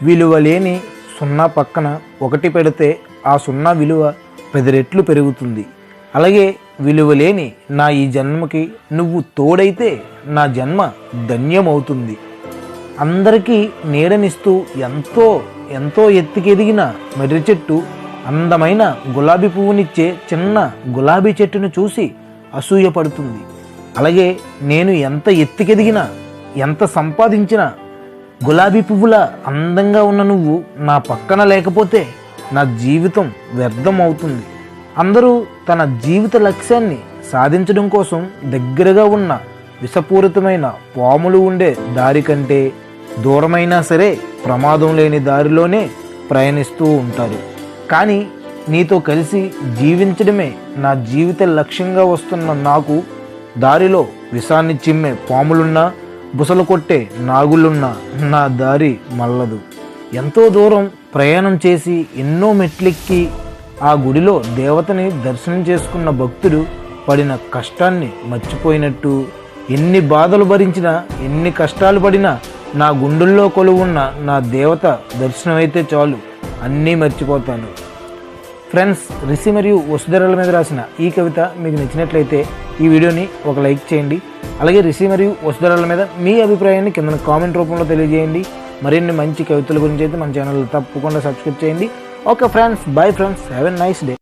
విలువ లేని సున్నా పక్కన ఒకటి పెడితే ఆ సున్నా విలువ 10 రెట్లు పెరుగుతుంది. అలాగే విలువ లేని నా ఈ జన్మకి నువ్వు తోడైతే నా జన్మ ధన్యమవుతుంది. అందరికీ నీడనిస్తూ ఎంతో ఎంతో ఎత్తుకెదిగిన మర్రి చెట్టు అందమైన గులాబీ పువ్వునిచ్చే చిన్న గులాబీ చెట్టును చూసి అసూయపడుతుంది. అలాగే నేను ఎంత ఎత్తుకెదిగినా ఎంత సంపాదించినా గులాబీ పువ్వులా అందంగా ఉన్న నువ్వు నా పక్కన లేకపోతే నా జీవితం వ్యర్థం అవుతుంది. అందరూ తన జీవిత లక్ష్యాన్ని సాధించడం కోసం దగ్గరగా ఉన్న విషపూరితమైన పాములు ఉండే దారి కంటే దూరమైనా సరే ప్రమాదం లేని దారిలోనే ప్రయాణిస్తూ ఉంటారు. కానీ నీతో కలిసి జీవించడమే నా జీవిత లక్ష్యంగా వస్తున్న నాకు దారిలో విషాన్ని చిమ్మే పాములున్నా బుసలు కొట్టే నాగులున్నా నా దారి మల్లదు. ఎంతో దూరం ప్రయాణం చేసి ఎన్నో మెట్లెక్కి ఆ గుడిలో దేవతని దర్శనం చేసుకున్న భక్తుడు పడిన కష్టాన్ని మర్చిపోయినట్టు ఎన్ని బాధలు భరించినా ఎన్ని కష్టాలు పడినా నా గుండెల్లో కొలువున్న నా దేవత దర్శనమైతే చాలు, అన్నీ మర్చిపోతాను. ఫ్రెండ్స్, రిషి మరియు వసుధరల మీద రాసిన ఈ కవిత మీకు నచ్చినట్లయితే ఈ వీడియోని ఒక లైక్ చేయండి. అలాగే రిషి మరియు వసుధరల మీద మీ అభిప్రాయాన్ని కింద కామెంట్ రూపంలో తెలియజేయండి. మరిన్ని మంచి కవితల గురించి అయితే మన ఛానల్ తప్పకుండా సబ్స్క్రైబ్ చేయండి. Okay friends, bye friends, have a nice day.